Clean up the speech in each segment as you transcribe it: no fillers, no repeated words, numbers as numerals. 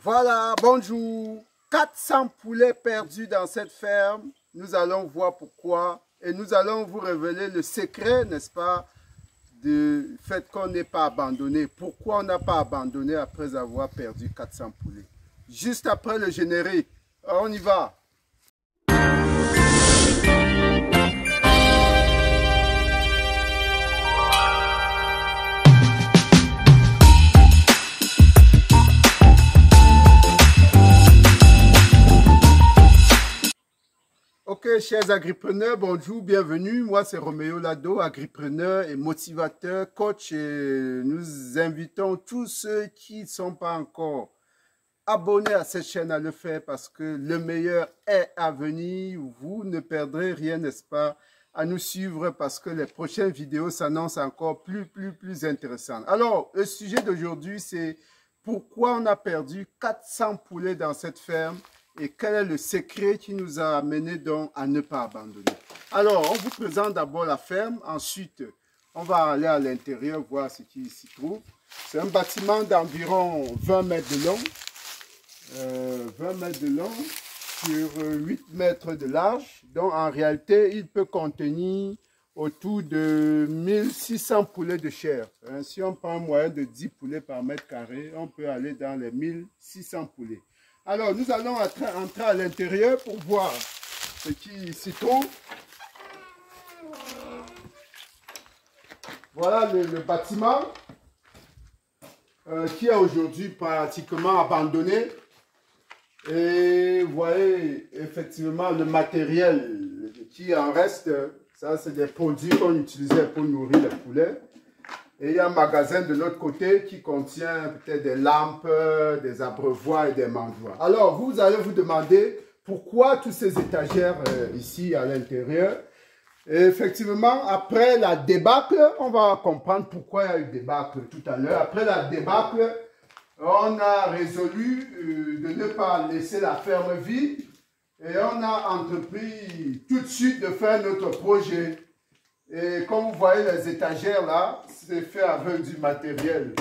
Voilà, bonjour. 400 poulets perdus dans cette ferme. Nous allons voir pourquoi et nous allons vous révéler le secret, n'est-ce pas, du fait qu'on n'est pas abandonné. Pourquoi on n'a pas abandonné après avoir perdu 400 poulets. Juste après le générique. On y va. Ok, chers agripreneurs, bonjour, bienvenue. Moi, c'est Roméo Lado, agripreneur et motivateur, coach. Et nous invitons tous ceux qui ne sont pas encore abonnés à cette chaîne à le faire parce que le meilleur est à venir. Vous ne perdrez rien, n'est-ce pas, à nous suivre parce que les prochaines vidéos s'annoncent encore plus intéressantes. Alors, le sujet d'aujourd'hui, c'est pourquoi on a perdu 400 poulets dans cette ferme. Et quel est le secret qui nous a amené donc à ne pas abandonner. Alors, on vous présente d'abord la ferme. Ensuite, on va aller à l'intérieur voir ce qui s'y trouve. C'est un bâtiment d'environ 20 mètres de long. 20 mètres de long sur 8 mètres de large. Donc, en réalité, il peut contenir autour de 1600 poulets de chair. Si on prend un moyen de 10 poulets par mètre carré, on peut aller dans les 1600 poulets. Alors, nous allons entrer à l'intérieur pour voir ce qui s'y trouve. Voilà le bâtiment qui est aujourd'hui pratiquement abandonné. Et vous voyez effectivement le matériel qui en reste. Ça, c'est des produits qu'on utilisait pour nourrir les poulets. Et il y a un magasin de l'autre côté qui contient peut-être des lampes, des abreuvoirs et des mangeoires. Alors, vous allez vous demander pourquoi toutes ces étagères ici à l'intérieur. Effectivement, après la débâcle, on va comprendre pourquoi il y a eu débâcle tout à l'heure. Après la débâcle, on a résolu de ne pas laisser la ferme vide. Et on a entrepris tout de suite de faire notre projet. Et comme vous voyez les étagères là, c'est fait avec du matériel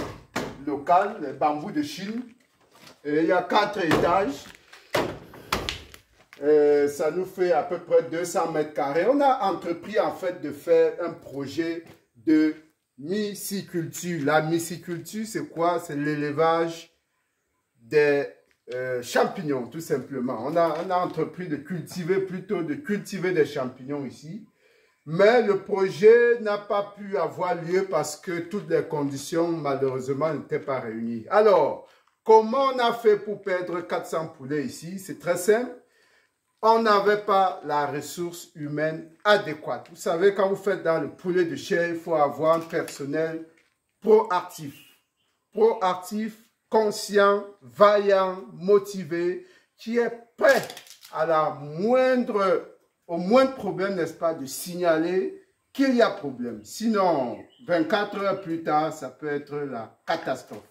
local, les bambous de Chine. Et il y a 4 étages. Et ça nous fait à peu près 200 mètres carrés. On a entrepris en fait de faire un projet de myciculture. La myciculture, c'est quoi? C'est l'élevage des champignons, tout simplement. On a entrepris de cultiver des champignons ici. Mais le projet n'a pas pu avoir lieu parce que toutes les conditions, malheureusement, n'étaient pas réunies. Alors, comment on a fait pour perdre 400 poulets ici? C'est très simple. On n'avait pas la ressource humaine adéquate. Vous savez, quand vous faites dans le poulet de chair, il faut avoir un personnel proactif. Proactif, conscient, vaillant, motivé, qui est prêt à au moindre problème, n'est-ce pas, de signaler qu'il y a problème. Sinon, 24 heures plus tard, ça peut être la catastrophe.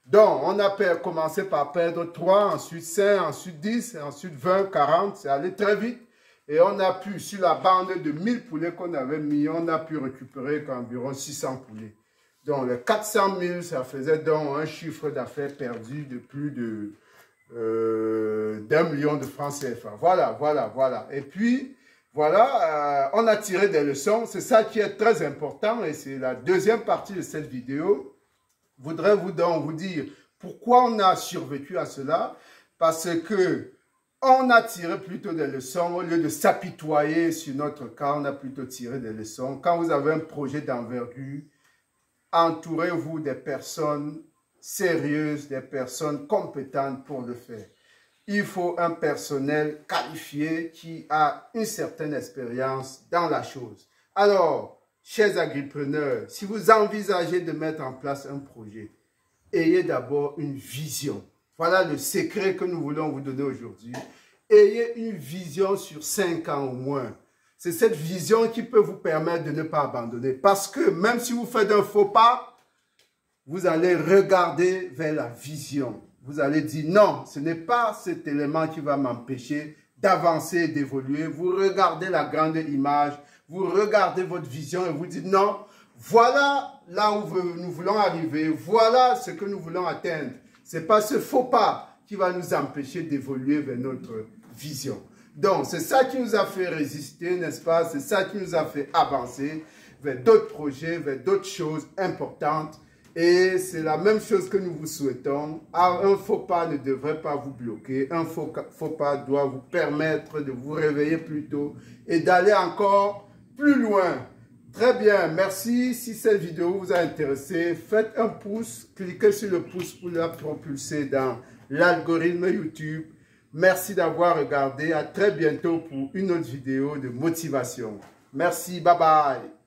Donc, on a commencé par perdre 3, ensuite 5, ensuite 10, ensuite 20, 40. C'est allé très vite. Et on a pu, sur la bande de 1000 poulets qu'on avait mis, on a pu récupérer qu'environ 600 poulets. Donc, les 400 000, ça faisait donc un chiffre d'affaires perdu de plus de d'1 million de francs CFA. Voilà. Et puis, voilà, on a tiré des leçons. C'est ça qui est très important et c'est la deuxième partie de cette vidéo. Je voudrais donc vous dire pourquoi on a survécu à cela. Parce que on a tiré plutôt des leçons. Au lieu de s'apitoyer sur notre cas, on a plutôt tiré des leçons. Quand vous avez un projet d'envergure, entourez-vous des personnes sérieuses, des personnes compétentes pour le faire. Il faut un personnel qualifié qui a une certaine expérience dans la chose. Alors, chers agripreneurs, si vous envisagez de mettre en place un projet, ayez d'abord une vision. Voilà le secret que nous voulons vous donner aujourd'hui. Ayez une vision sur 5 ans au moins. C'est cette vision qui peut vous permettre de ne pas abandonner. Parce que même si vous faites un faux pas, vous allez regarder vers la vision. Vous allez dire non, ce n'est pas cet élément qui va m'empêcher d'avancer et d'évoluer. Vous regardez la grande image, vous regardez votre vision et vous dites non, voilà là où nous voulons arriver, voilà ce que nous voulons atteindre. Ce n'est pas ce faux pas qui va nous empêcher d'évoluer vers notre vision. Donc, c'est ça qui nous a fait résister, n'est-ce pas? C'est ça qui nous a fait avancer vers d'autres projets, vers d'autres choses importantes. Et c'est la même chose que nous vous souhaitons. Un faux pas ne devrait pas vous bloquer. Un faux pas doit vous permettre de vous réveiller plus tôt et d'aller encore plus loin. Très bien, merci. Si cette vidéo vous a intéressé, faites un pouce, cliquez sur le pouce pour la propulser dans l'algorithme YouTube. Merci d'avoir regardé. À très bientôt pour une autre vidéo de motivation. Merci, bye bye.